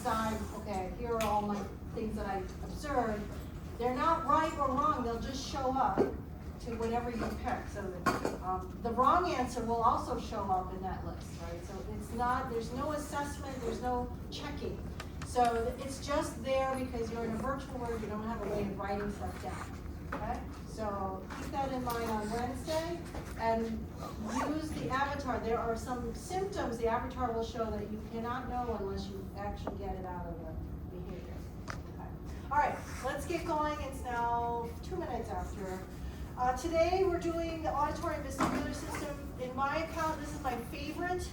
decide, okay, here are all my things that I observed. They're not right or wrong, they'll just show up to whatever you pick. So the wrong answer will also show up in that list, right? So it's not, there's no assessment, there's no checking. So it's just there because you're in a virtual world, you don't have a way of writing stuff down, okay? So keep that in mind on Wednesday and use the avatar. There are some symptoms the avatar will show that you cannot know unless you actually get it out of the behavior. Okay. All right, let's get going. It's now 2 minutes after. Today we're doing the auditory and vestibular system. In my account, this is my favorite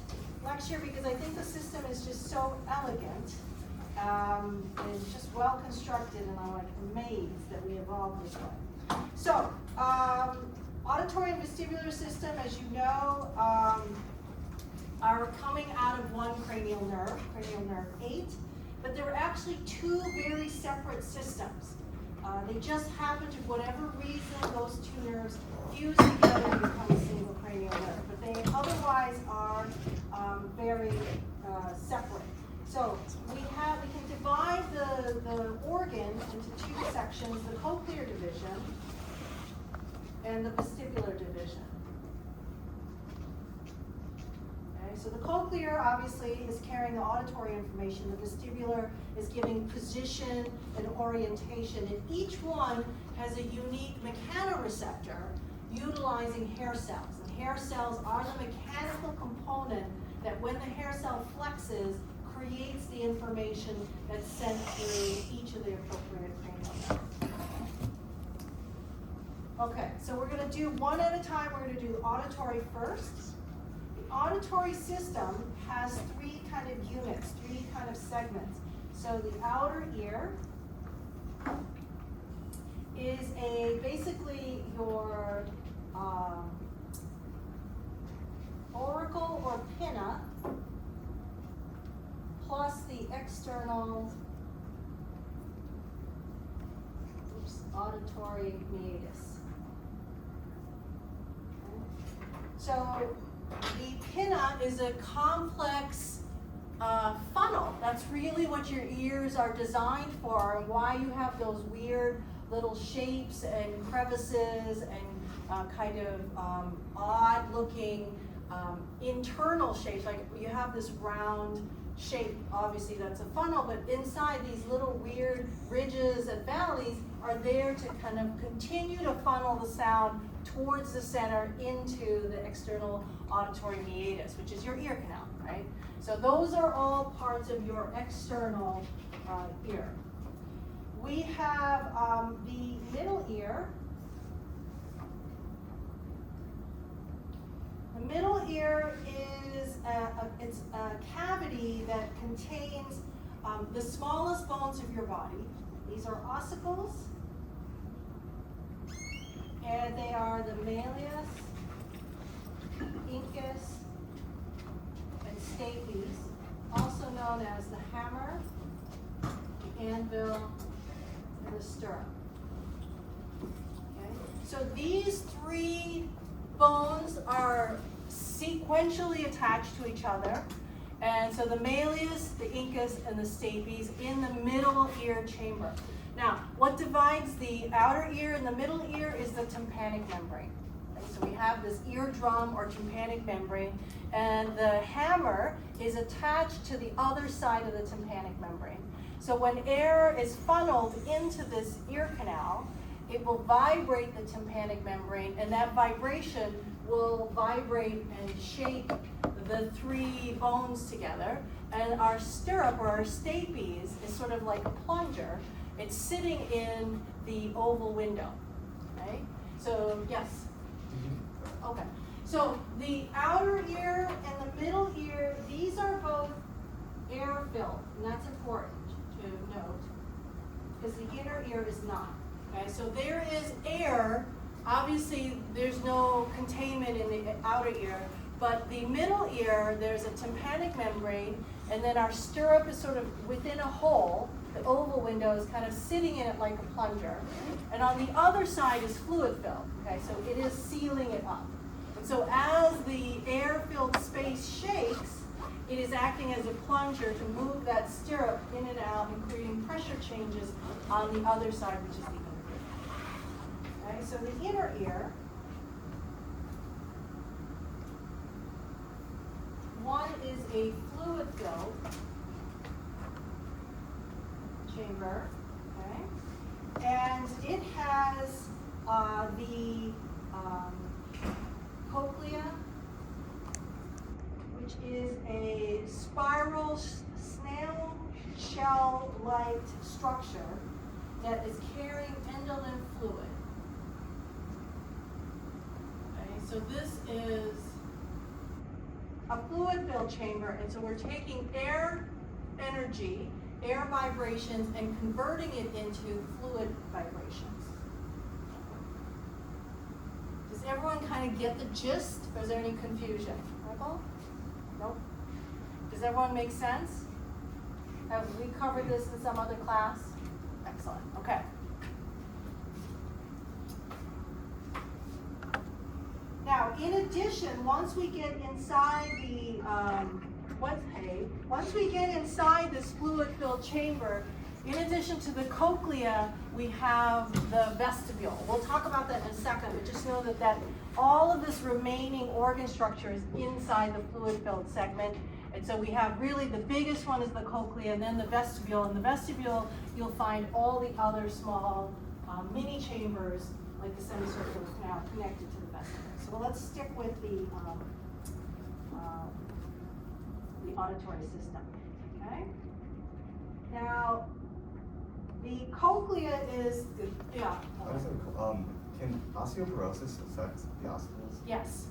lecture because I think the system is just so elegant. It's just well constructed, and I'm like amazed that we evolved this way. So, auditory and vestibular system, as you know, are coming out of one cranial nerve 8, but there were actually 2 very separate systems. They just happen to, for whatever reason, those 2 nerves fuse together and become a single cranial nerve, but they otherwise are very separate. So we can divide the organ into 2 sections, the cochlear division and the vestibular division. Okay, so the cochlear obviously is carrying the auditory information, the vestibular is giving position and orientation, and each one has a unique mechanoreceptor utilizing hair cells. And hair cells are the mechanical component that when the hair cell flexes, creates the information that's sent through each of the appropriate cranial nerves. Okay, so we're going to do one at a time. We're going to do auditory first. The auditory system has 3 kind of units, 3 kind of segments. So the outer ear is basically your auricle or pinna plus the external auditory meatus. Okay. So the pinna is a complex funnel. That's really what your ears are designed for, and why you have those weird little shapes and crevices and kind of odd looking internal shapes. Like you have this round shape, obviously that's a funnel, but inside these little weird ridges and valleys are there to kind of continue to funnel the sound towards the center into the external auditory meatus, which is your ear canal, right? So those are all parts of your external ear. We have the middle ear. The middle ear is it's a cavity that contains the smallest bones of your body. These are ossicles, and they are the malleus, incus, and stapes, also known as the hammer, the anvil, and the stirrup. Okay? So these 3 bones are sequentially attached to each other, and so the malleus, the incus, and the stapes in the middle ear chamber. Now, what divides the outer ear and the middle ear is the tympanic membrane. Okay, so we have this eardrum or tympanic membrane, and the hammer is attached to the other side of the tympanic membrane. So when air is funneled into this ear canal, it will vibrate the tympanic membrane, and that vibration will vibrate and shake the 3 bones together. And our stirrup, or our stapes, is sort of like a plunger. It's sitting in the oval window, okay? So, yes? Okay. So the outer ear and the middle ear, these are both air-filled, and that's important to note, because the inner ear is not. Okay, so there is air. Obviously, there's no containment in the outer ear, but the middle ear, there's a tympanic membrane, and then our stirrup is sort of within a hole. The oval window is kind of sitting in it like a plunger. And on the other side is fluid filled. Okay, so it is sealing it up. And so as the air-filled space shakes, it is acting as a plunger to move that stirrup in pressure changes on the other side, which is the inner ear. Okay, so the inner ear, one is a fluid-filled chamber, okay, and it has the cochlea, which is a spiral snail shell-like structure that is carrying endolin fluid. Okay, so this is a fluid-filled chamber, and so we're taking air energy, air vibrations, and converting it into fluid vibrations. Does everyone kind of get the gist, or is there any confusion? Michael? Nope. Does everyone make sense? Have we covered this in some other class? Excellent. Okay. Now, in addition, once we get inside the once we get inside this fluid-filled chamber, in addition to the cochlea, we have the vestibule. We'll talk about that in a second, but just know that all of this remaining organ structure is inside the fluid-filled segment. And so we have really the biggest one is the cochlea, and then the vestibule. In the vestibule, you'll find all the other small mini chambers, like the semicircular canal, connected to the vestibule. So let's stick with the auditory system. Okay. Now, the cochlea is yeah. Can osteoporosis affect the ossicles? Yes.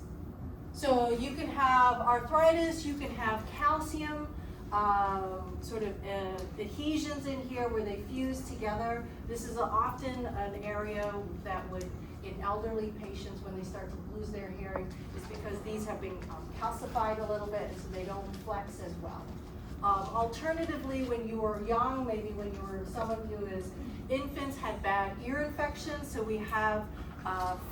So you can have arthritis, you can have calcium, sort of adhesions in here where they fuse together. This is often an area that would, in elderly patients, when they start to lose their hearing, is because these have been calcified a little bit, and so they don't flex as well. Alternatively, when you were young, maybe when you were, some of you as infants had bad ear infections, so we have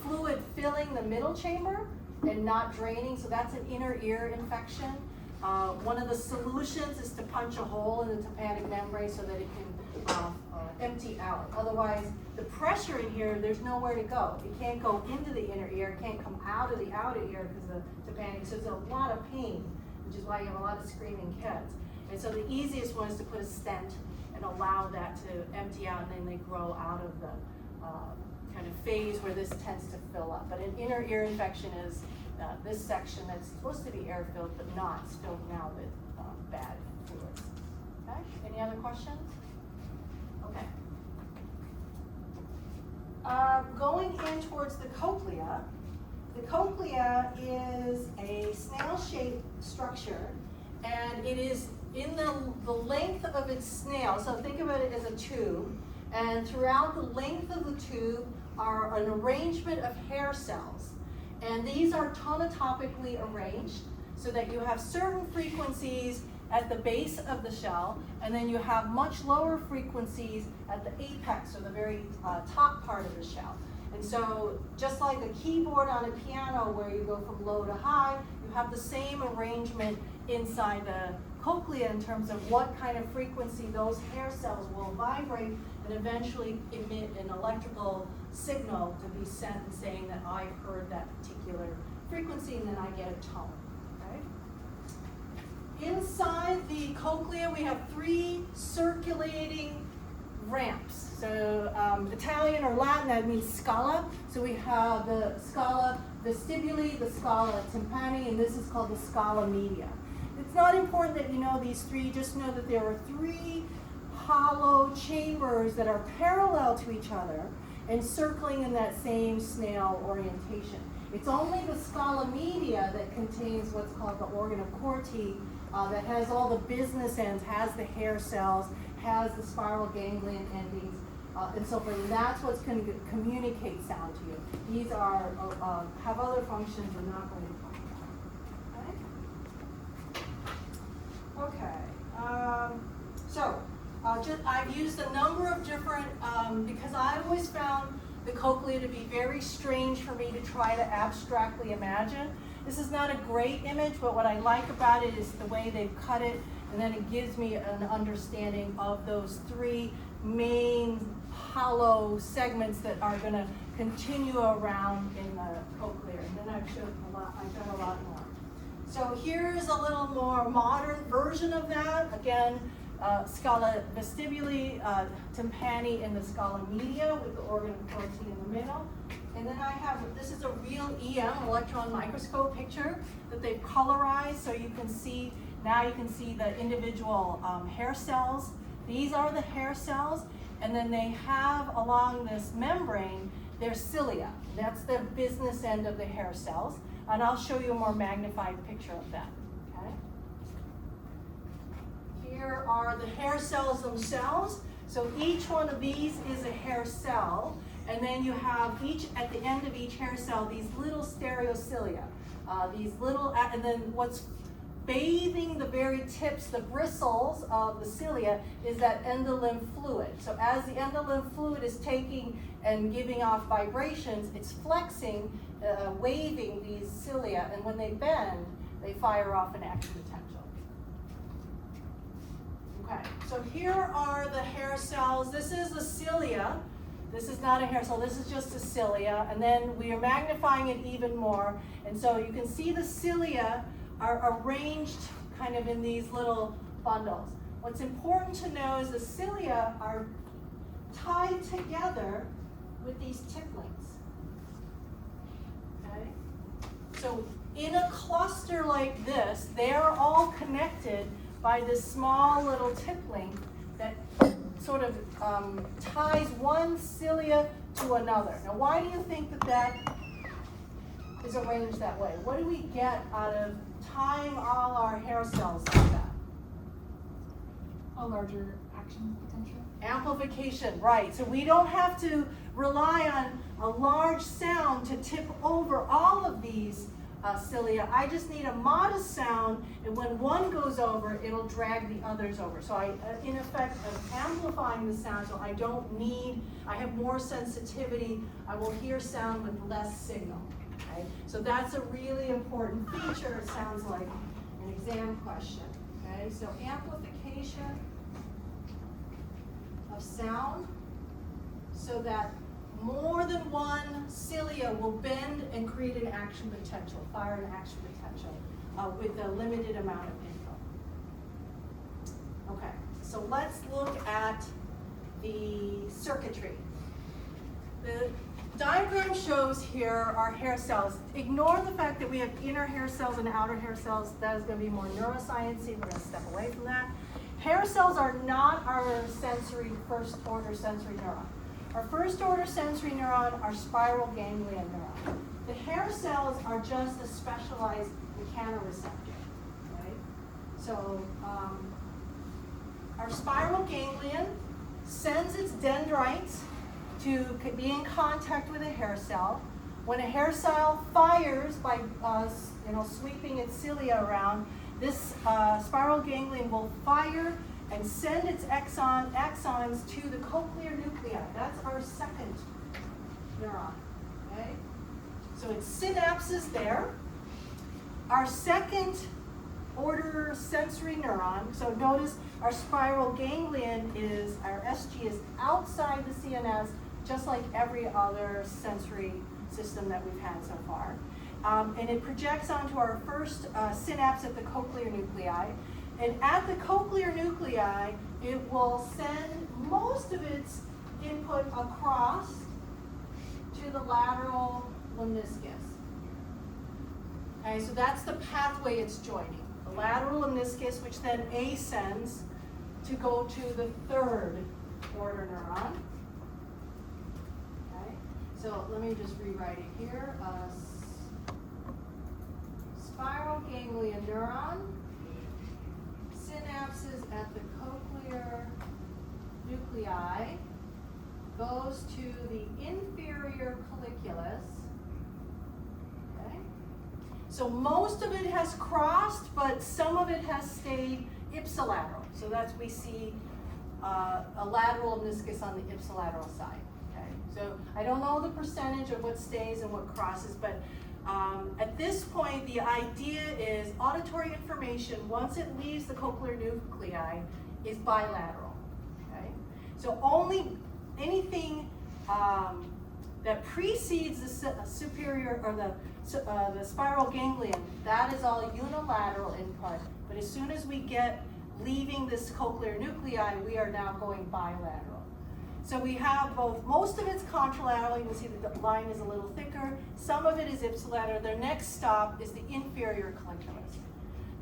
fluid filling the middle chamber and not draining, so that's an inner ear infection. One of the solutions is to punch a hole in the tympanic membrane so that it can empty out. Otherwise, the pressure in here, there's nowhere to go. It can't go into the inner ear, it can't come out of the outer ear because of the tympanic, so it's a lot of pain, which is why you have a lot of screaming kids. And so the easiest one is to put a stent and allow that to empty out, and then they grow out of the kind of phase where this tends to fill up. But an inner ear infection is this section that's supposed to be air-filled, but not. It's filled now with bad fluids. Okay, any other questions? Okay. Going in towards the cochlea is a snail-shaped structure, and it is in the length of its snail. So think about it as a tube, and throughout the length of the tube are an arrangement of hair cells. And these are tonotopically arranged so that you have certain frequencies at the base of the shell, and then you have much lower frequencies at the apex, or the very top part of the shell. And so just like a keyboard on a piano where you go from low to high, you have the same arrangement inside the cochlea in terms of what kind of frequency those hair cells will vibrate and eventually emit an electrical signal to be sent and saying that I've heard that particular frequency, and then I get a tone. Okay? Inside the cochlea, we have 3 circulating ramps. So Italian or Latin, that means scala. So we have the scala vestibuli, the scala tympani, and this is called the scala media. It's not important that you know these 3, just know that there are 3 hollow chambers that are parallel to each other and circling in that same snail orientation. It's only the scala media that contains what's called the organ of Corti, that has all the business ends, has the hair cells, has the spiral ganglion endings, and so forth. And that's what's going to communicate sound to you. These are have other functions we're not going to talk about. Okay. So I've used a number of different, because I always found the cochlea to be very strange for me to try to abstractly imagine. This is not a great image, but what I like about it is the way they've cut it and then it gives me an understanding of those three main hollow segments that are going to continue around in the cochlear. And then I've got a lot more. So here's a little more modern version of that. Again, scala vestibuli, tympani in the scala media with the organ of Corti in the middle. And then I have, this is a real EM, electron microscope picture that they've colorized, so you can see, now you can see the individual hair cells. These are the hair cells, and then they have along this membrane their cilia. That's the business end of the hair cells, and I'll show you a more magnified picture of that. Okay? Here are the hair cells themselves. So each one of these is a hair cell, and then you have at the end of each hair cell, these little stereocilia. These little, and then what's bathing the very tips, the bristles of the cilia, is that endolymph fluid. So as the endolymph fluid is taking and giving off vibrations, it's flexing, waving these cilia, and when they bend, they fire off an action potential. Okay, so here are the hair cells. This is the cilia. This is not a hair cell, this is just a cilia, and then we are magnifying it even more. And so you can see the cilia are arranged kind of in these little bundles. What's important to know is the cilia are tied together with these tipplings. Okay? So in a cluster like this, they are all connected by this small little tippling that sort of ties one cilia to another. Now, why do you think that is arranged that way? What do we get out of tying all our hair cells like that? A larger action potential. Amplification, right. So we don't have to rely on a large sound to tip over all of these cilia. I just need a modest sound, and when one goes over, it'll drag the others over. So I, in effect, am amplifying the sound, so I have more sensitivity. I will hear sound with less signal. Okay? So that's a really important feature, it sounds like an exam question. Okay? So amplification of sound so that more than one cilia will bend and create an action potential, fire an action potential with a limited amount of input. Okay, so let's look at the circuitry. The diagram shows here our hair cells. Ignore the fact that we have inner hair cells and outer hair cells. That is going to be more neuroscience-y. We're going to step away from that. Hair cells are not our first order sensory neuron. Our first order sensory neuron are spiral ganglion neuron. The hair cells are just a specialized mechanoreceptor, right? So our spiral ganglion sends its dendrites to be in contact with a hair cell. When a hair cell fires by sweeping its cilia around, this spiral ganglion will fire and send its axons to the cochlear nuclei. That's our second neuron, okay? So its synapses there. Our second order sensory neuron, so notice our spiral ganglion our SG is outside the CNS, just like every other sensory system that we've had so far. And it projects onto our first synapse at the cochlear nuclei. And at the cochlear nuclei, it will send most of its input across to the lateral lemniscus. Okay, so that's the pathway it's joining. The lateral lemniscus, which then ascends to go to the third order neuron. Okay, so let me just rewrite it here. Spiral ganglion neuron. Synapses at the cochlear nuclei, goes to the inferior colliculus. Okay. So most of it has crossed, but some of it has stayed ipsilateral. So we see a lateral lemniscus on the ipsilateral side. Okay. So I don't know the percentage of what stays and what crosses, but At this point, the idea is auditory information, once it leaves the cochlear nuclei, is bilateral, okay? So only anything that precedes the superior, or the spiral ganglion, that is all unilateral input. But as soon as we get leaving this cochlear nuclei, we are now going bilateral. So we have both, most of it's contralateral, you can see that the line is a little thicker, some of it is ipsilateral. Their next stop is the inferior colliculus.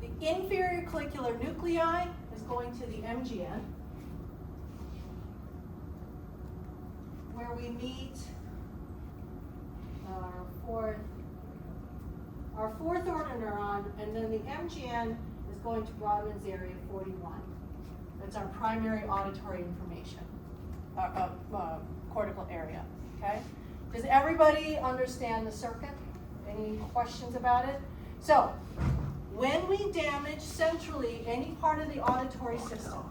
The inferior collicular nuclei is going to the MGN, where we meet our fourth order neuron, and then the MGN is going to Brodmann's area 41. That's our primary auditory information. Cortical area, okay? Does everybody understand the circuit? Any questions about it? So, when we damage centrally any part of the auditory system,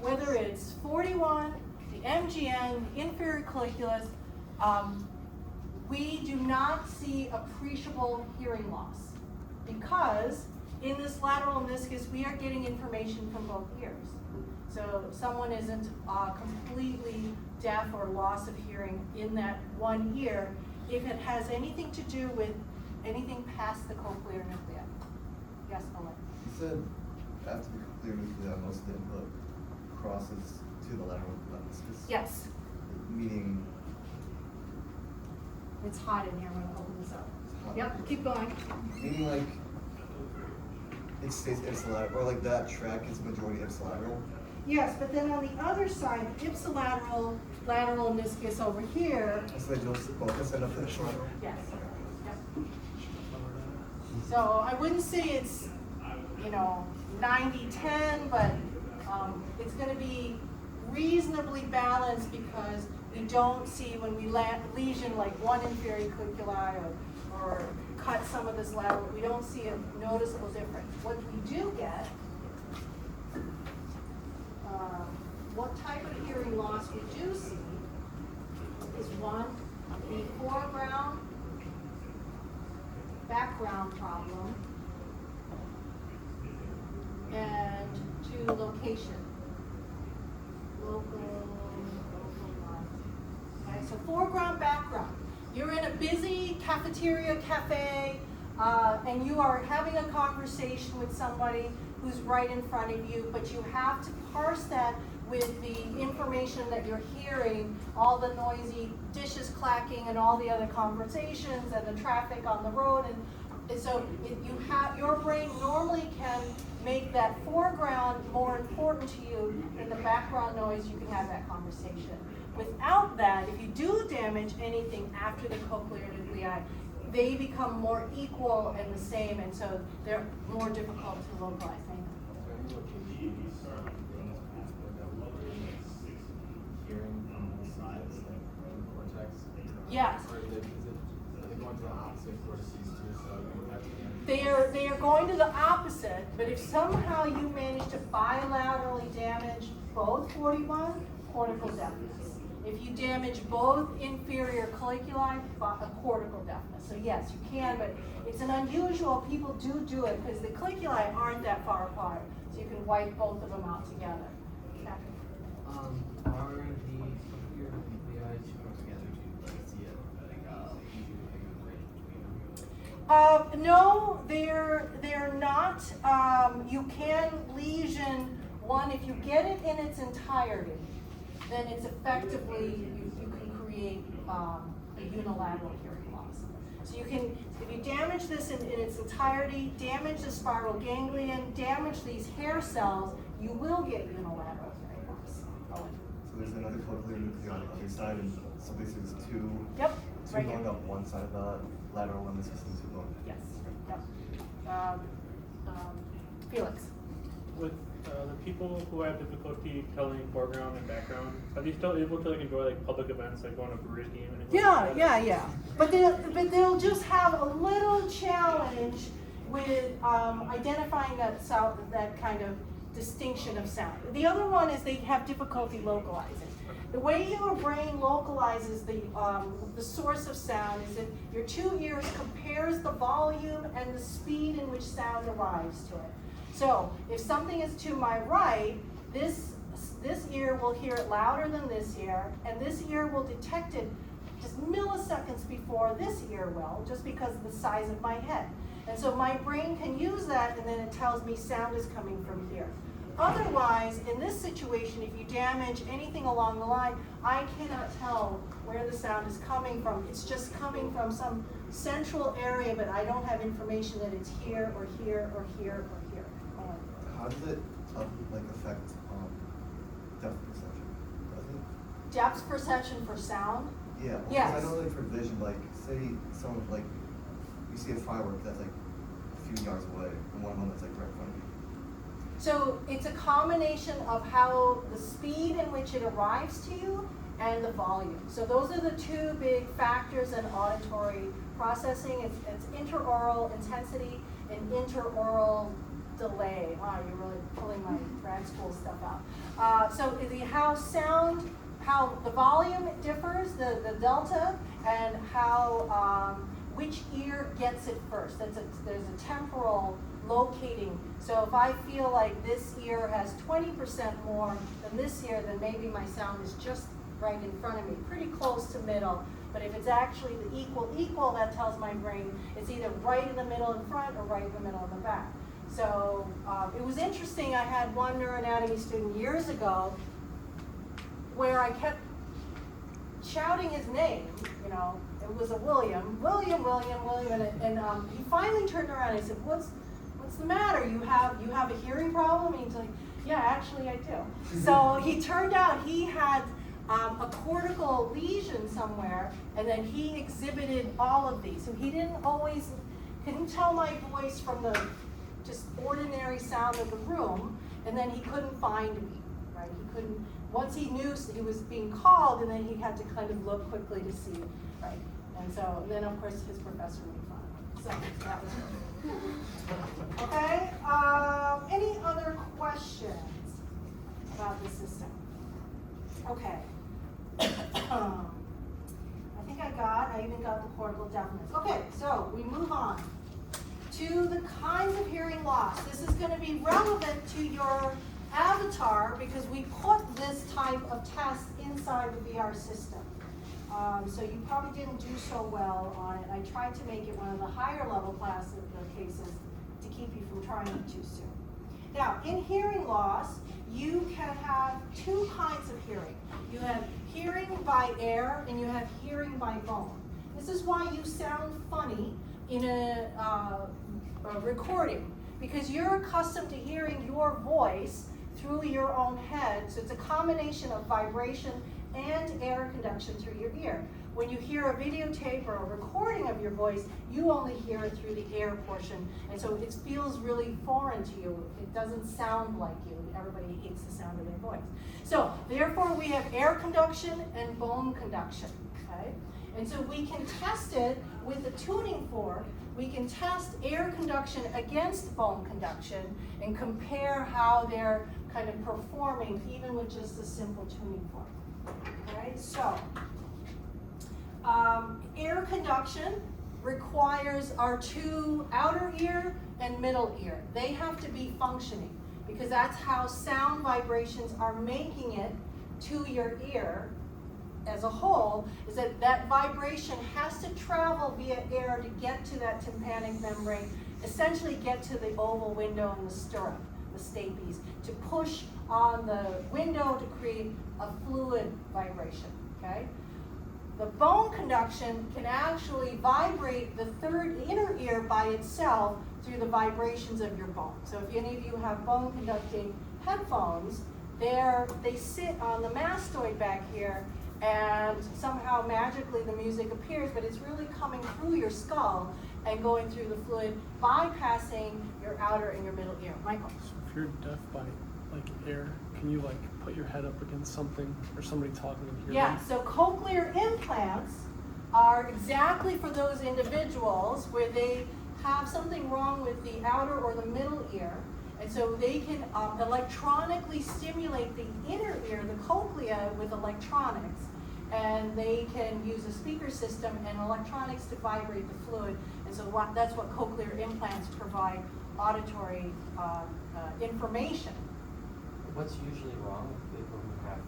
whether it's 41, the MGN, the inferior colliculus, we do not see appreciable hearing loss, because in this lateral meniscus, we are getting information from both ears. So someone isn't completely deaf or loss of hearing in that one ear if it has anything to do with anything past the cochlear nuclei. Yes, Owen? You said after the cochlear nuclei, most of the input crosses to the lateral meniscus? Yes. Meaning? It's hot in here, I'm gonna open this up. Hot. Yep, keep going. Meaning like, it stays ipsilateral, or like that track is majority ipsilateral? Yes, but then on the other side, ipsilateral, lateral meniscus over here. So they just focus end up ipsilateral? Yes. Yep. So I wouldn't say it's, 90-10, but it's going to be reasonably balanced, because we don't see, when we lesion like one inferior colliculi or cut some of this lateral, we don't see a noticeable difference. What we do get, what type of hearing loss we do see is one, the foreground background problem, and two, location. Local line. Okay, so foreground, background. You're in a busy cafeteria, cafe, and you are having a conversation with somebody who's right in front of you, but you have to parse that with the information that you're hearing, all the noisy dishes clacking and all the other conversations and the traffic on the road. And so your brain normally can make that foreground more important to you than the background noise. You can have that conversation. Without that, if you do damage anything after the cochlear nuclei, they become more equal and the same, and so they're more difficult to localize. Hearing from the sides, like the cortex? Yes. Or is it going to the opposite cortices too, so you have to They are going to the opposite, but if somehow you manage to bilaterally damage both 41, cortical deafness. If you damage both inferior colliculi, a cortical deafness. So yes, you can, but it's an unusual, people do it because the colliculi aren't that far apart. So you can wipe both of them out together. Are the cochlear nuclei put together to see it? No, they're not. You can lesion one if you get it in its entirety. Then it's effectively, you can create a unilateral hearing loss. So you can, if you damage this in its entirety, damage the spiral ganglion, damage these hair cells, you will get unilateral hearing loss. So there's another cochlear nuclei on the other side, and so this is two, Yep, two right going here. up one side of the lateral meniscus and two going. Yes, yep. Felix. With the people who have difficulty telling foreground and background, are they still able to enjoy public events, like going to a Brewers game? And Yeah. But they'll just have a little challenge with identifying that sound, that kind of distinction of sound. The other one is they have difficulty localizing. The way your brain localizes the source of sound is that your two ears compares the volume and the speed in which sound arrives to it. So if something is to my right, this ear will hear it louder than this ear, and this ear will detect it just milliseconds before this ear will, just because of the size of my head. And so my brain can use that, and then it tells me sound is coming from here. Otherwise, in this situation, if you damage anything along the line, I cannot tell where the sound is coming from. It's just coming from some central area, but I don't have information that it's here or here or here or here. How does it affect depth perception? Does it? Depth perception for sound? Yeah. Well, Yes. I know for vision, say someone you see a firework that's a few yards away, and one that's right in front of you. So it's a combination of how the speed in which it arrives to you and the volume. So those are the two big factors in auditory processing. It's interaural intensity and interaural delay. Wow, you're really pulling my grad school stuff out. So how the volume differs, the delta, and how which ear gets it first. There's a temporal locating. So if I feel like this ear has 20% more than this ear, then maybe my sound is just right in front of me, pretty close to middle. But if it's actually the equal, that tells my brain it's either right in the middle in front or right in the middle in the back. So it was interesting. I had one neuroanatomy student years ago where I kept shouting his name. It was a William, and he finally turned around and I said, "What's the matter? You have a hearing problem?" And he's like, "Yeah, actually I do." So he turned out he had a cortical lesion somewhere, and then he exhibited all of these. So he couldn't tell my voice from the just ordinary sound of the room, and then he couldn't find me, right? He couldn't, once he knew he was being called, and then he had to kind of look quickly to see, right? And then of course his professor made fun of him. So that was good. Okay, any other questions about the system? Okay. I think I even got the cortical deafness. Okay, so we move on to the kinds of hearing loss. This is going to be relevant to your avatar because we put this type of test inside the VR system. So you probably didn't do so well on it. I tried to make it one of the higher level cases to keep you from trying it too soon. Now, in hearing loss, you can have two kinds of hearing. You have hearing by air and you have hearing by bone. This is why you sound funny in a recording, because you're accustomed to hearing your voice through your own head. So it's a combination of vibration and air conduction through your ear. When you hear a videotape or a recording of your voice, you only hear it through the air portion, and so it feels really foreign to you. It doesn't sound like you. Everybody hates the sound of their voice. So therefore we have air conduction and bone conduction, okay? And so we can test it with a tuning fork. We can test air conduction against bone conduction and compare how they're kind of performing even with just a simple tuning fork. Okay, so air conduction requires our two outer ear and middle ear. They have to be functioning because that's how sound vibrations are making it to your ear as a whole, is that vibration has to travel via air to get to that tympanic membrane, essentially get to the oval window and the stirrup, the stapes, to push on the window to create a fluid vibration, okay? The bone conduction can actually vibrate the inner ear by itself through the vibrations of your bone. So if any of you have bone conducting headphones, they sit on the mastoid back here, and somehow magically the music appears, but it's really coming through your skull and going through the fluid, bypassing your outer and your middle ear. Michael? So if you're deaf by air, can you put your head up against something or somebody talking and hear Yeah, them? so cochlear implants are exactly for those individuals where they have something wrong with the outer or the middle ear, and so they can electronically stimulate the inner ear, the cochlea, with electronics. And they can use a speaker system and electronics to vibrate the fluid. And so that's what cochlear implants provide, auditory information. What's usually wrong with people who have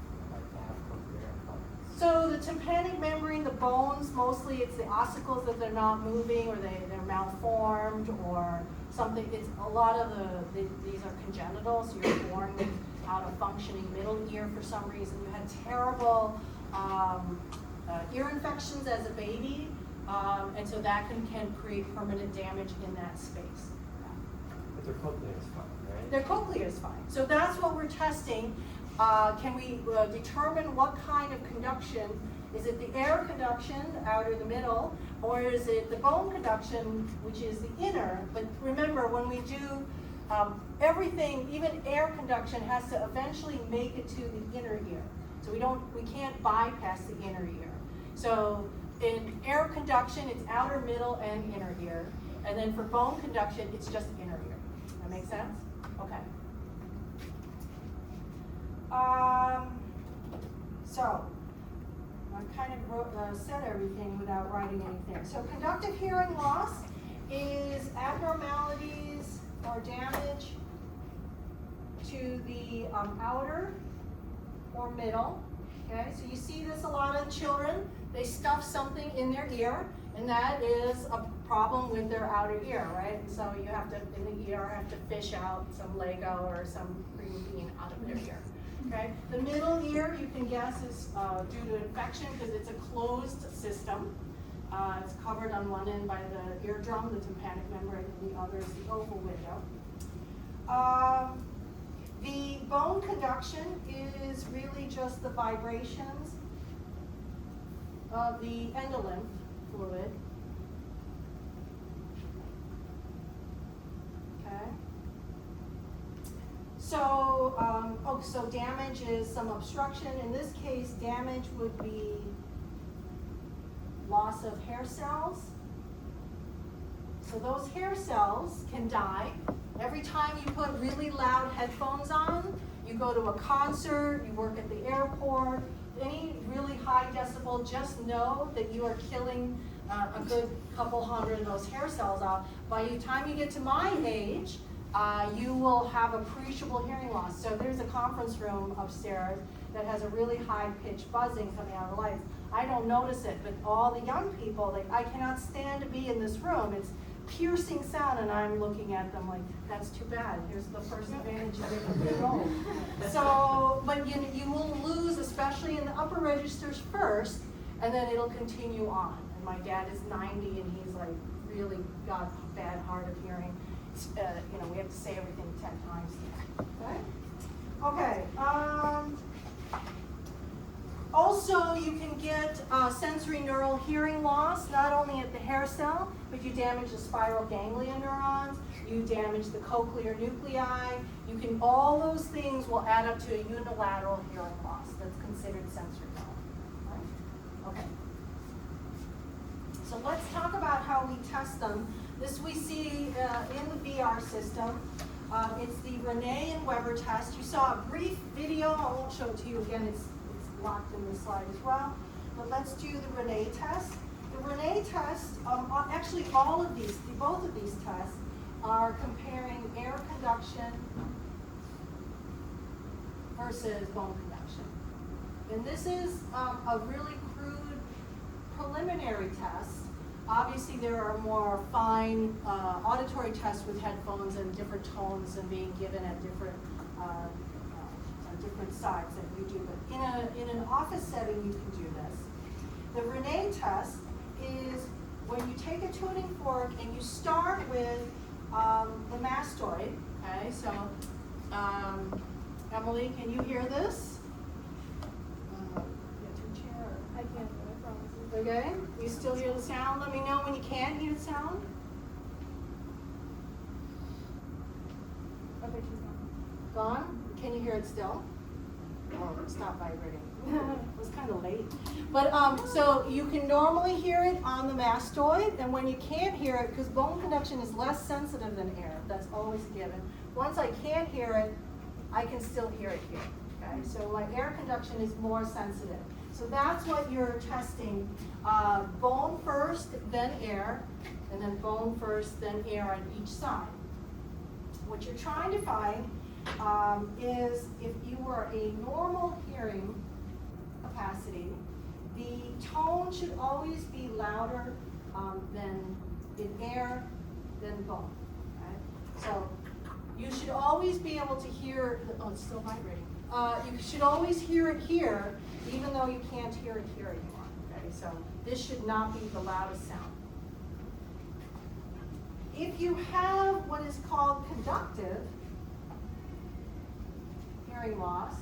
cochlear implants? So the tympanic membrane, the bones, mostly it's the ossicles that they're not moving, or they're malformed, or something. It's a lot of these are congenital, so you're born without a functioning middle ear for some reason. You had terrible ear infections as a baby, and so that can create permanent damage in that space. But their cochlea is fine, right? Their cochlea is fine. So that's what we're testing. Can we determine what kind of conduction? Is it the air conduction, outer, the middle, or is it the bone conduction, which is the inner? But remember, when we do everything, even air conduction has to eventually make it to the inner ear. So we can't bypass the inner ear. So in air conduction, it's outer, middle, and inner ear. And then for bone conduction, it's just inner ear. That make sense? Okay. So I kind of said everything without writing anything. So conductive hearing loss is abnormalities or damage to the outer or middle. Okay, so you see this a lot in children. They stuff something in their ear, and that is a problem with their outer ear, right? And so you have to, in the ear, have to fish out some Lego or some green bean out of their ear. Okay, the middle ear, you can guess, is due to infection because it's a closed system. It's covered on one end by the eardrum, the tympanic membrane, and the other is the oval window. The bone conduction is really just the vibrations of the endolymph fluid. Okay. So, so damage is some obstruction. In this case, damage would be loss of hair cells. So those hair cells can die. Every time you put really loud headphones on, you go to a concert, you work at the airport, any really high decibel, just know that you are killing a good couple hundred of those hair cells off. By the time you get to my age, you will have appreciable hearing loss. So there's a conference room upstairs that has a really high-pitched buzzing coming out of the lights. I don't notice it, but all the young people, like, I cannot stand to be in this room. It's piercing sound, and I'm looking at them like, that's too bad. Here's the first advantage of being old. So, but you will lose, especially in the upper registers first, and then it'll continue on. And my dad is 90, and he's like really got bad hard of hearing. We have to say everything 10 times. Okay. Also, you can get sensory neural hearing loss, not only at the hair cell, but you damage the spiral ganglia neurons, you damage the cochlear nuclei. All those things will add up to a unilateral hearing loss that's considered sensory loss. Right? Okay. So let's talk about how we test them. This we see in the VR system. It's the Renee and Weber test. You saw a brief video. I won't show it to you again. It's locked in this slide as well. But let's do the Renee test. The Renee test, actually all of these, both of these tests are comparing air conduction versus bone conduction. And this is a really crude preliminary test. Obviously there are more fine auditory tests with headphones and different tones and being given at different sides that we do, but in an office setting you can do this. The Renee test is when you take a tuning fork and you start with the mastoid. Okay, so Emily, can you hear this? I can't, I promise. Okay, you still hear the sound? Let me know when you can't hear the sound. Okay, she's gone. Gone? Can you hear it still? Oh, it's not vibrating. It was kind of late. But so you can normally hear it on the mastoid, and when you can't hear it, because bone conduction is less sensitive than air, that's always a given. Once I can't hear it, I can still hear it here. Okay, so like air conduction is more sensitive. So that's what you're testing, bone first, then air, and then bone first, then air on each side. What you're trying to find is if you were a normal hearing capacity, the tone should always be louder than in air, than bone. Okay? So you should always be able to hear, oh, it's still vibrating. You should always hear it here, even though you can't hear it here anymore. Okay? So this should not be the loudest sound. If you have what is called conductive hearing loss,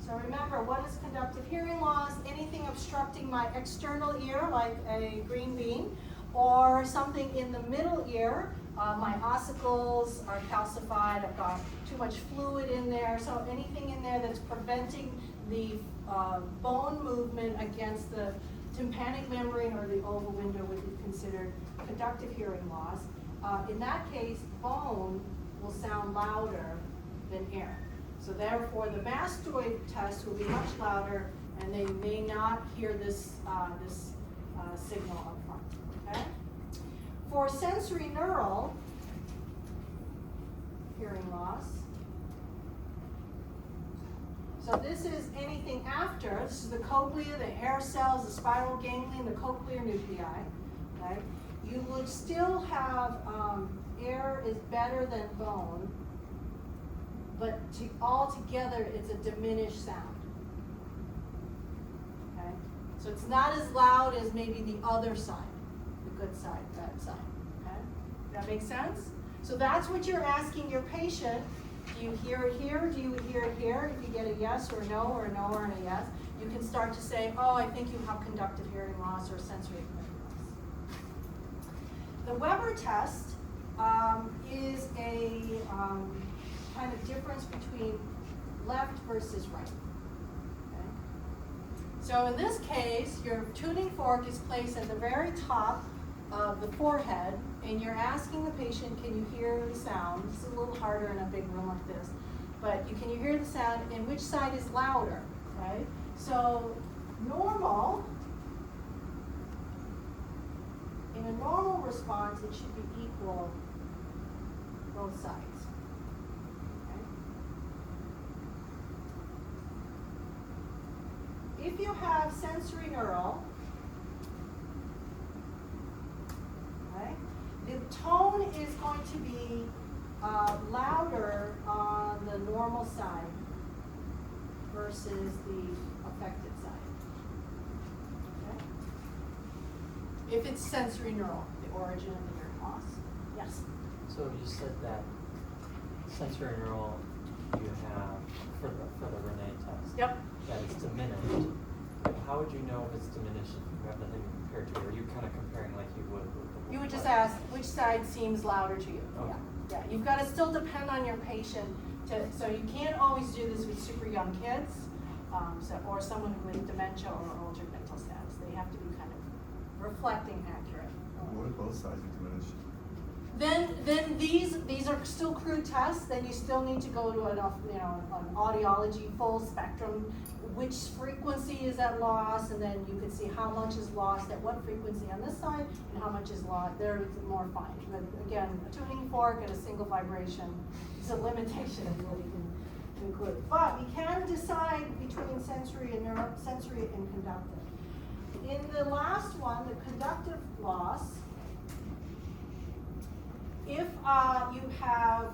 so remember, what is conductive hearing loss? Anything obstructing my external ear, like a green bean, or something in the middle ear. My ossicles are calcified, I've got too much fluid in there, so anything in there that's preventing the bone movement against the tympanic membrane or the oval window would be considered conductive hearing loss. In that case, bone will sound louder than air. So therefore, the mastoid test will be much louder, and they may not hear this, signal up front, okay? For sensory neural hearing loss, so this is anything after, this is the cochlea, the hair cells, the spiral ganglion, the cochlear nuclei, okay? You would still have, air is better than bone, but altogether it's a diminished sound, okay? So it's not as loud as maybe the other side, the good side, bad side, okay? That makes sense? So that's what you're asking your patient. Do you hear it here? Do you hear it here? If you get a yes or a no or and a yes, you can start to say, oh, I think you have conductive hearing loss or sensory hearing loss. The Weber test is a kind of difference between left versus right. Okay? So in this case, your tuning fork is placed at the very top of the forehead, and you're asking the patient, can you hear the sound? This is a little harder in a big room like this, but can you hear the sound, and which side is louder, right? So normal, in a normal response, it should be equal both sides. If you have sensory neural, okay, the tone is going to be louder on the normal side versus the affected side. Okay? If it's sensory neural, the origin of the hearing loss. Yes? So you said that sensory neural you have for the Renee test. Yep. That it's diminished. How would you know if it's diminished if you have nothing compared to it? Or are you kind of comparing like you would with the You would just ask which side seems louder to you. Okay. Yeah. You've got to still depend on your patient so you can't always do this with super young kids, or someone with dementia or altered mental status. They have to be kind of reflecting accurate. What if both sides are diminished? Then these are still crude tests. Then you still need to go to an audiology full spectrum. Which frequency is at loss, and then you can see how much is lost at what frequency on this side, and how much is lost. There it's more fine. But again, a tuning fork at a single vibration is a limitation of what you can include. But we can decide between sensory and conductive. In the last one, the conductive loss, if you have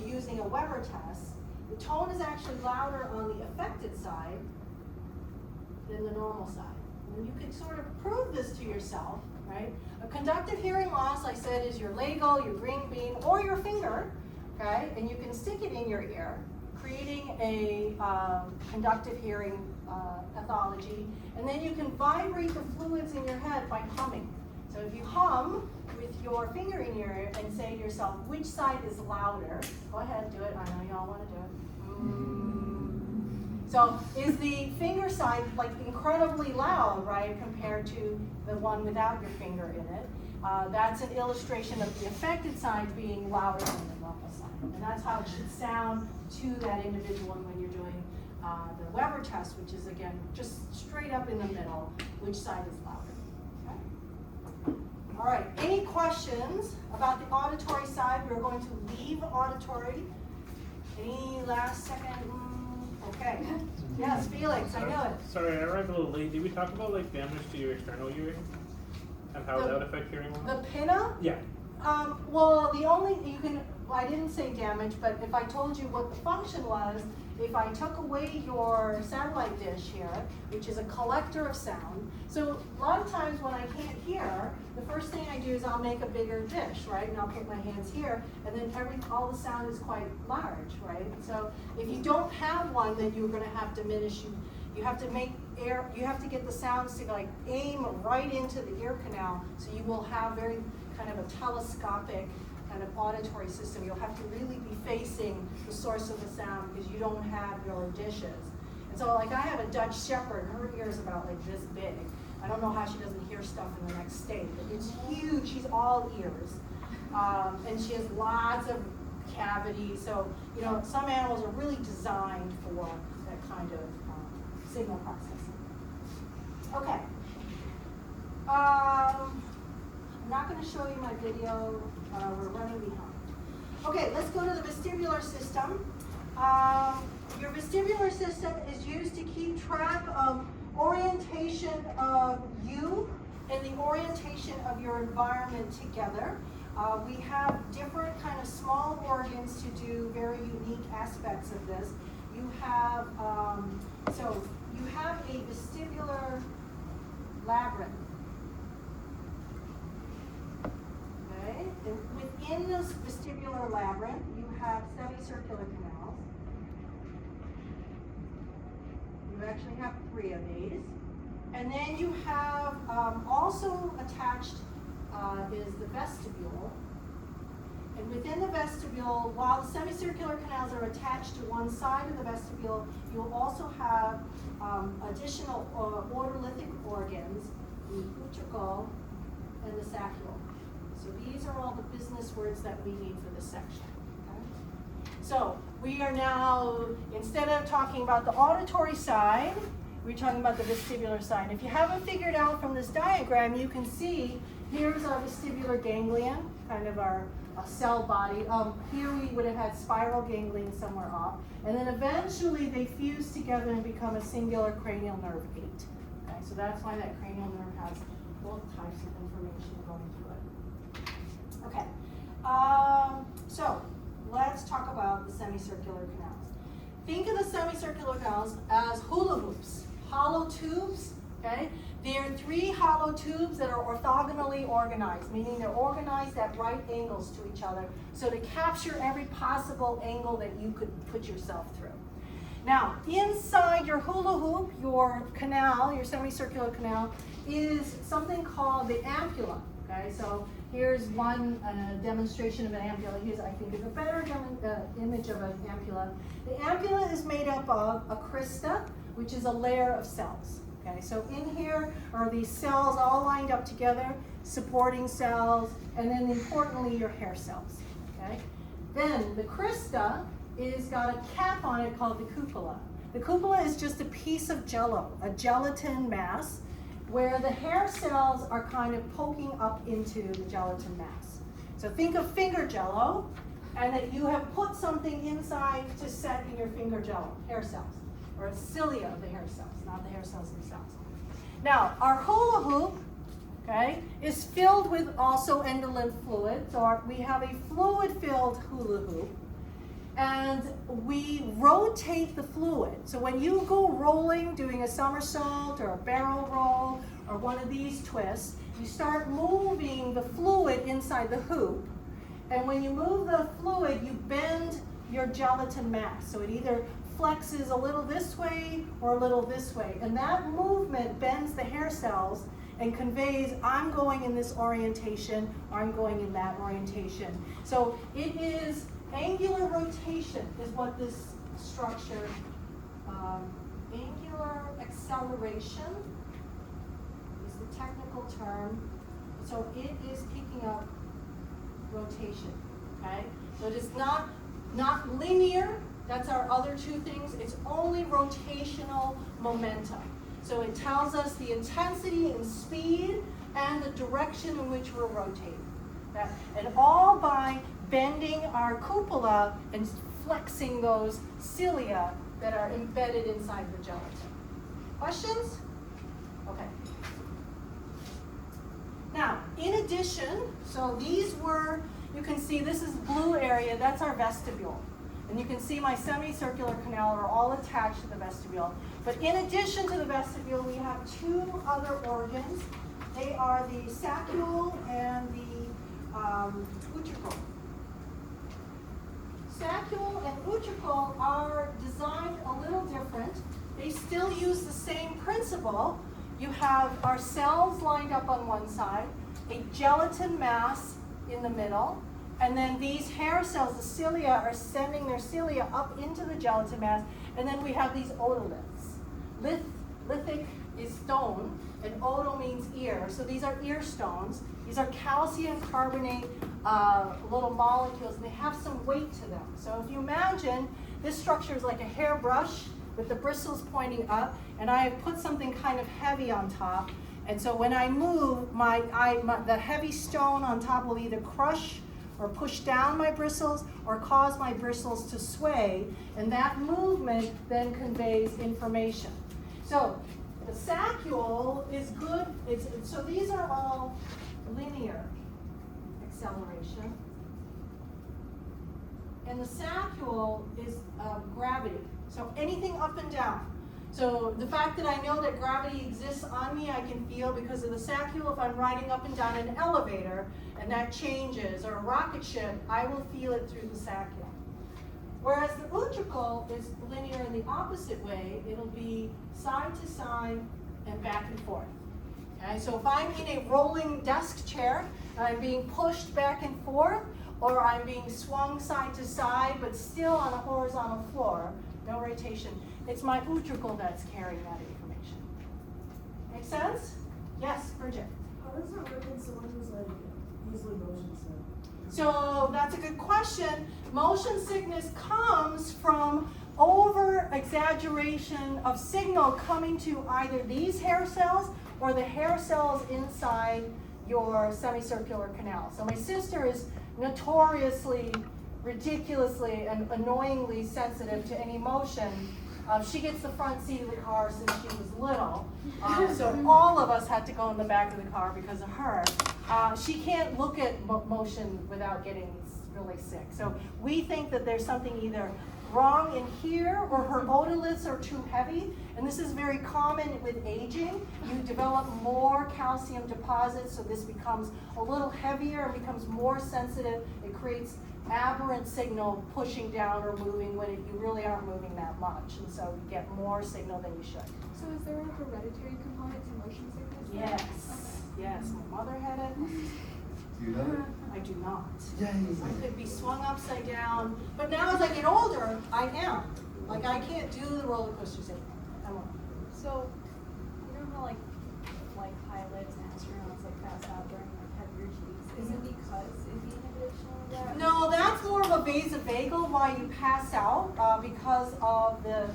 using a Weber test, the tone is actually louder on the affected side than the normal side. And you can sort of prove this to yourself, right? A conductive hearing loss, I said, is your lago, your green bean, or your finger, okay? And you can stick it in your ear, creating a conductive hearing pathology. And then you can vibrate the fluids in your head by humming. So if you hum with your finger in your ear and say to yourself, which side is louder? Go ahead, do it. I know y'all want to do it. So is the finger side like incredibly loud, right, compared to the one without your finger in it? That's an illustration of the affected side being louder than the normal side. And that's how it should sound to that individual when you're doing the Weber test, which is again just straight up in the middle, which side is louder. Okay? All right, any questions about the auditory side? We're going to leave auditory. Any last second? Okay. Yes, Felix, I know it. Sorry, I arrived a little late. Did we talk about like damage to your external hearing and how that would affect hearing loss? The pinna? Yeah. Well, I didn't say damage, but if I told you what the function was, if I took away your satellite dish here, which is a collector of sound, so a lot of times when I can't hear, the first thing I do is I'll make a bigger dish, right? And I'll put my hands here, and then all the sound is quite large, right? So if you don't have one, then you're gonna have diminished. You have to make air, you have to get the sounds to like aim right into the ear canal, so you will have very kind of a telescopic kind of auditory system. You'll have to really be facing the source of the sound because you don't have your dishes. And so like I have a Dutch Shepherd, her ear is about like this big. I don't know how she doesn't hear stuff in the next state, but it's huge, she's all ears. And she has lots of cavities, so you know, some animals are really designed for that kind of signal processing. Okay. I'm not going to show you my video. We're running behind. Okay, let's go to the vestibular system. Your vestibular system is used to keep track of orientation of you and the orientation of your environment together. We have different kind of small organs to do very unique aspects of this. You have, you have a vestibular labyrinth. Okay, and within this vestibular labyrinth, you have semicircular canals. You actually have 3 of these. And then you have also attached is the vestibule. And within the vestibule, while the semicircular canals are attached to one side of the vestibule, you'll also have additional otolithic organs, the utricle and the saccule. So these are all the business words that we need for this section. Okay? So we are now, instead of talking about the auditory side, we're talking about the vestibular side. If you haven't figured out from this diagram, you can see here's our vestibular ganglion, kind of our cell body. Here we would have had spiral ganglion somewhere off. And then eventually they fuse together and become a singular cranial nerve 8. Okay, so that's why that cranial nerve has both types of information going through it. Okay, so let's talk about the semicircular canals. Think of the semicircular canals as hula hoops, hollow tubes, okay? There are 3 hollow tubes that are orthogonally organized, meaning they're organized at right angles to each other, so to capture every possible angle that you could put yourself through. Now, inside your hula hoop, your canal, your semicircular canal, is something called the ampulla, okay? So here's one demonstration of an ampulla. Here's, I think, is a better image of an ampulla. The ampulla is made up of a crista, which is a layer of cells. Okay, so in here are these cells all lined up together, supporting cells, and then importantly, your hair cells. Okay, then the crista is got a cap on it called the cupola. The cupola is just a piece of jello, a gelatin mass, where the hair cells are kind of poking up into the gelatin mass. So think of finger jello, and that you have put something inside to set in your finger jello, hair cells, or cilia of the hair cells, not the hair cells themselves. Now, our hula hoop, okay, is filled with also endolymph fluid. So we have a fluid-filled hula hoop, and we rotate the fluid. So when you go rolling, doing a somersault or a barrel roll or one of these twists, you start moving the fluid inside the hoop. And when you move the fluid, you bend your gelatin mass. So it either flexes a little this way or a little this way. And that movement bends the hair cells and conveys, I'm going in this orientation, or I'm going in that orientation. So it is angular rotation is what this structure, angular acceleration is the technical term. So it is picking up rotation, okay? So it is not linear, That's our other two things. It's only rotational momentum. So it tells us the intensity and speed and the direction in which we're rotating. And all by bending our cupola and flexing those cilia that are embedded inside the gelatin. Questions? Okay. Now, in addition, so these were, you can see this is blue area, that's our vestibule. And you can see my semicircular canal are all attached to the vestibule. But in addition to the vestibule, we have two other organs. They are the saccule and the utricle. Saccule and utricle are designed a little different. They still use the same principle. You have our cells lined up on one side, a gelatin mass in the middle, and then these hair cells, the cilia, are sending their cilia up into the gelatin mass, and then we have these otoliths. Lithic is stone, and oto means ear, so these are ear stones. These are calcium carbonate little molecules, and they have some weight to them. So if you imagine, this structure is like a hairbrush with the bristles pointing up, and I have put something kind of heavy on top, and so when I move, the heavy stone on top will either crush or push down my bristles or cause my bristles to sway, and that movement then conveys information. So the saccule is good, so these are all linear acceleration. And the saccule is gravity, so anything up and down. So the fact that I know that gravity exists on me, I can feel because of the saccule. If I'm riding up and down an elevator and that changes, or a rocket ship, I will feel it through the saccule. Whereas the utricle is linear in the opposite way. It'll be side to side and back and forth. Okay, so if I'm in a rolling desk chair and I'm being pushed back and forth, or I'm being swung side to side but still on a horizontal floor, no rotation, it's my utricle that's carrying that information. Make sense? Yes, Bridget? How does that work in someone who's like easily motion sick? So that's a good question. Motion sickness comes from over exaggeration of signal coming to either these hair cells or the hair cells inside your semicircular canal. So my sister is notoriously, ridiculously, and annoyingly sensitive to any motion. She gets the front seat of the car since she was little. So all of us had to go in the back of the car because of her. She can't look at motion without getting really sick. So we think that there's something either wrong in here or her otoliths are too heavy. And this is very common with aging. You develop more calcium deposits, so this becomes a little heavier and becomes more sensitive. It creates aberrant signal pushing down or moving when you really aren't moving that much. And so you get more signal than you should. So is there a hereditary component to motion sickness? Yes. Okay. Yes, my mother had it. Do you know? I do not. Yeah, he's I like, could be swung upside down, but now as I get older, I am. Like I can't do the roller coasters anymore. I won't. So, you know how like pilots and astronauts like pass out during like heavier Gs? Is it because of the inhibition of that? No, that's more of a vasovagal why you pass out because of the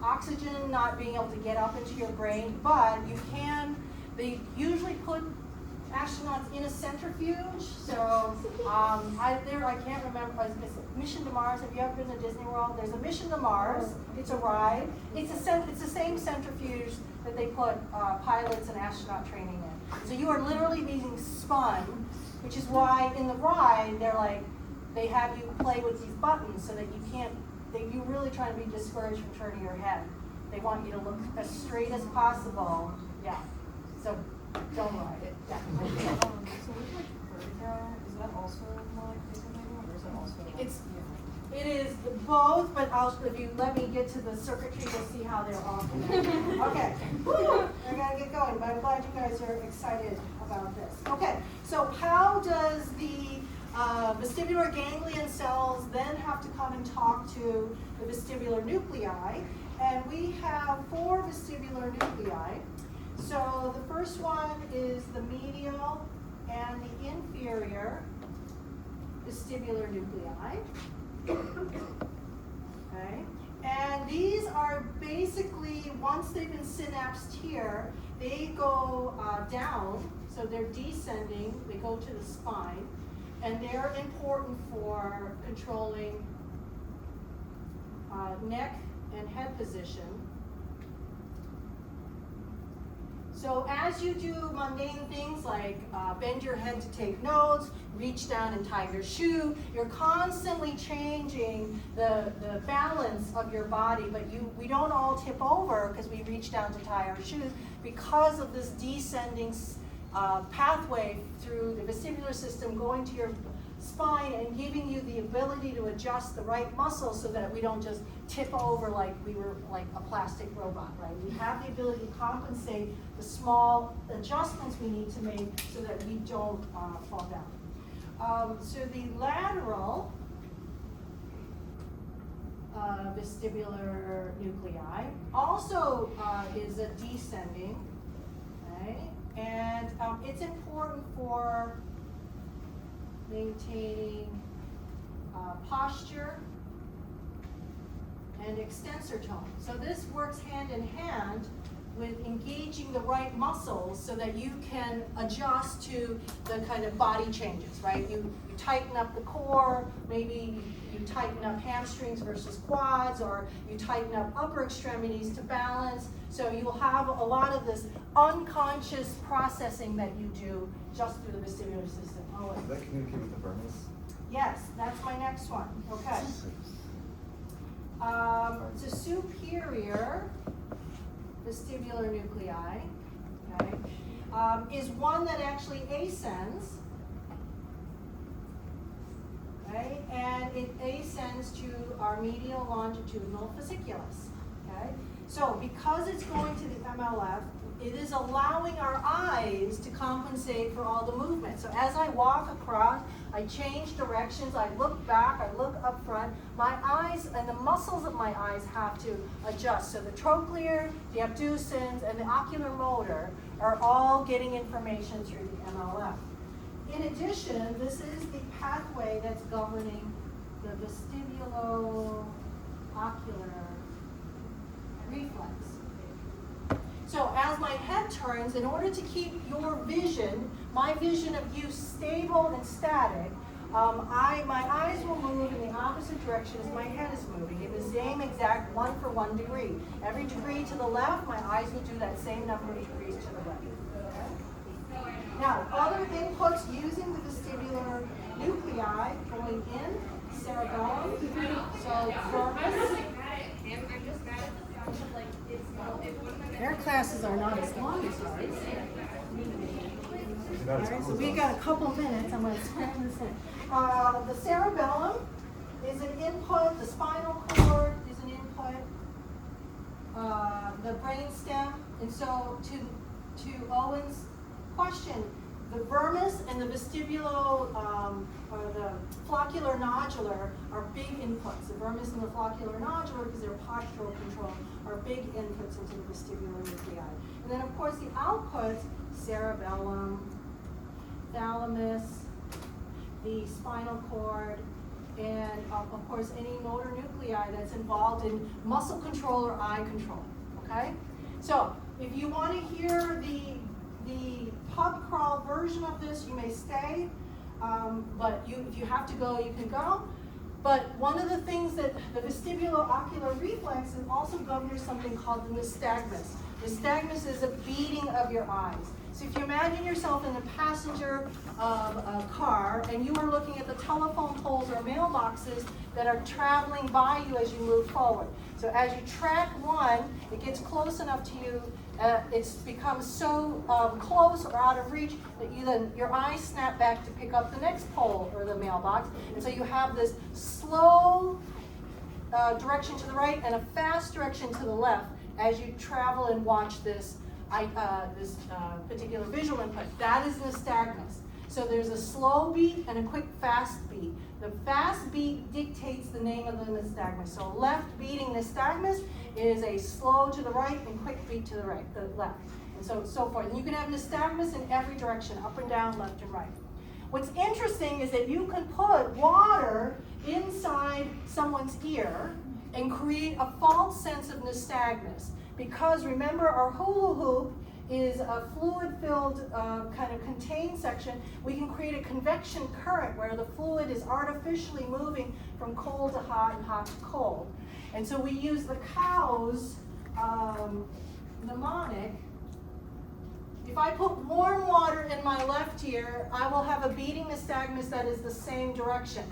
oxygen not being able to get up into your brain. But you can. They usually put astronauts in a centrifuge. So I can't remember. Mission to Mars. Have you ever been to Disney World? There's a mission to Mars. It's a ride. It's the same centrifuge that they put pilots and astronaut training in. So you are literally being spun, which is why in the ride they have you play with these buttons so that you can't. You really try to be discouraged from turning your head. They want you to look as straight as possible. Yeah. So don't ride it. Yeah. So with like vertigo, is that also more like vasovagal, or is it also? It is both, but if you let me get to the circuitry, you'll see how they're all connected. Okay. Woo! I gotta get going, but I'm glad you guys are excited about this. Okay. So how does the vestibular ganglion cells then have to come and talk to the vestibular nuclei? And we have 4 vestibular nuclei. So the first one is the medial and the inferior vestibular nuclei. okay? And these are basically, once they've been synapsed here, they go down, so they're descending, they go to the spine, and they're important for controlling neck and head position. So as you do mundane things like bend your head to take notes, reach down and tie your shoe, you're constantly changing the balance of your body, but we don't all tip over because we reach down to tie our shoes because of this descending pathway through the vestibular system going to your spine and giving you the ability to adjust the right muscles so that we don't just tip over like we were like a plastic robot, right? We have the ability to compensate the small adjustments we need to make so that we don't fall down. So the lateral vestibular nuclei also is a descending, okay? And it's important for maintaining posture and extensor tone. So this works hand in hand with engaging the right muscles so that you can adjust to the kind of body changes, right? You tighten up the core, maybe you tighten up hamstrings versus quads, or you tighten up upper extremities to balance. So you'll have a lot of this unconscious processing that you do just through the vestibular system. Oh, Does that communicate with the vermis? yes, that's my next one. Okay. The superior vestibular nuclei, okay, is one that actually ascends, okay, and it ascends to our medial longitudinal fasciculus, okay. So because it's going to the MLF, it is allowing our eyes to compensate for all the movement. So as I walk across, I change directions, I look back, I look up front, my eyes and the muscles of my eyes have to adjust. So the trochlear, the abducens, and the ocular motor are all getting information through the MLF. In addition, this is the pathway that's governing the vestibulo-ocular reflex. So as my head turns, in order to keep your vision, my vision of you stable and static, my eyes will move in the opposite direction as my head is moving, in the same exact 1 for 1 degree. Every degree to the left, my eyes will do that same number of degrees to the right. Okay? Now, other inputs using the vestibular nuclei going in, cerebellum, so vermis. Their classes are not as long as ours. All right, so we got a couple minutes. I'm going to slam this in. The cerebellum is an input. The spinal cord is an input. The brainstem. And so, to Owen's question, the vermis and the vestibulo, or the floccular nodular, are big inputs. The vermis and the floccular nodular, because they're postural control, are big inputs into the vestibular nuclei. And then, of course, the outputs, cerebellum, thalamus, the spinal cord, and of course, any motor nuclei that's involved in muscle control or eye control. Okay? So, if you want to hear the pub crawl version of this, you may stay, but if you have to go, you can go. But one of the things that the vestibulo-ocular reflex is also governs something called the nystagmus. Nystagmus is a beating of your eyes. So if you imagine yourself in the passenger of a car and you are looking at the telephone poles or mailboxes that are traveling by you as you move forward. So as you track one, it gets close enough to you, it's become so close or out of reach that your eyes snap back to pick up the next pole or the mailbox. And so you have this slow direction to the right and a fast direction to the left as you travel and watch this particular visual input. That is nystagmus. So there's a slow beat and a quick fast beat. The fast beat dictates the name of the nystagmus. So left beating nystagmus is a slow to the right and quick beat to the right, the left, and so forth. And you can have nystagmus in every direction, up and down, left and right. What's interesting is that you can put water inside someone's ear and create a false sense of nystagmus. Because remember, our hula hoop is a fluid-filled kind of contained section. We can create a convection current where the fluid is artificially moving from cold to hot and hot to cold. And so we use the cow's mnemonic. If I put warm water in my left ear, I will have a beating nystagmus that is the same direction.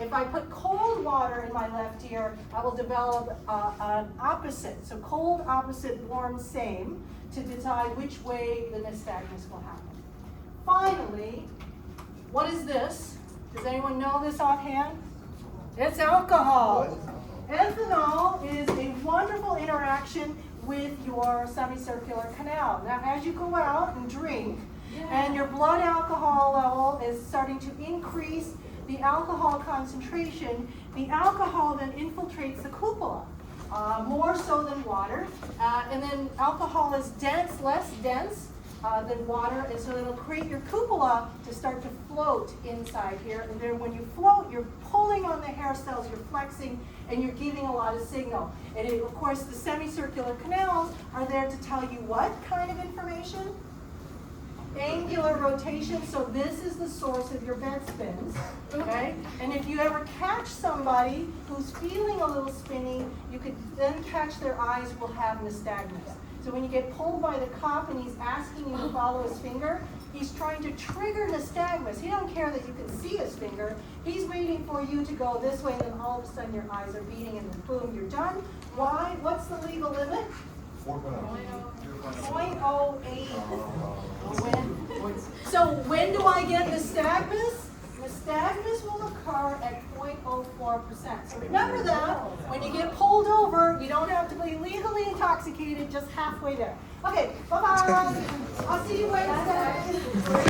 If I put cold water in my left ear, I will develop an opposite. So cold, opposite, warm, same, to decide which way the nystagmus will happen. Finally, what is this? Does anyone know this offhand? It's alcohol. Ethanol is a wonderful interaction with your semicircular canal. Now, as you go out and drink, and your blood alcohol level is starting to increase the alcohol concentration, the alcohol then infiltrates the cupola, more so than water. And then alcohol is dense, less dense than water, and so it'll create your cupola to start to float inside here. And then when you float, you're pulling on the hair cells, you're flexing, and you're giving a lot of signal. And of course, the semicircular canals are there to tell you what kind of information? Angular rotation. So this is the source of your bed spins, okay? And if you ever catch somebody who's feeling a little spinny, you could then catch their eyes will have nystagmus. So when you get pulled by the cop and he's asking you to follow his finger, he's trying to trigger nystagmus. He don't care that you can see his finger. He's waiting for you to go this way, and then all of a sudden your eyes are beating, and then boom, you're done. Why? What's the legal limit? 0.08. So when do I get nystagmus? Nystagmus will occur at 0.04%. So remember that when you get pulled over, you don't have to be legally intoxicated, just halfway there. Okay, bye-bye. I'll see you Wednesday.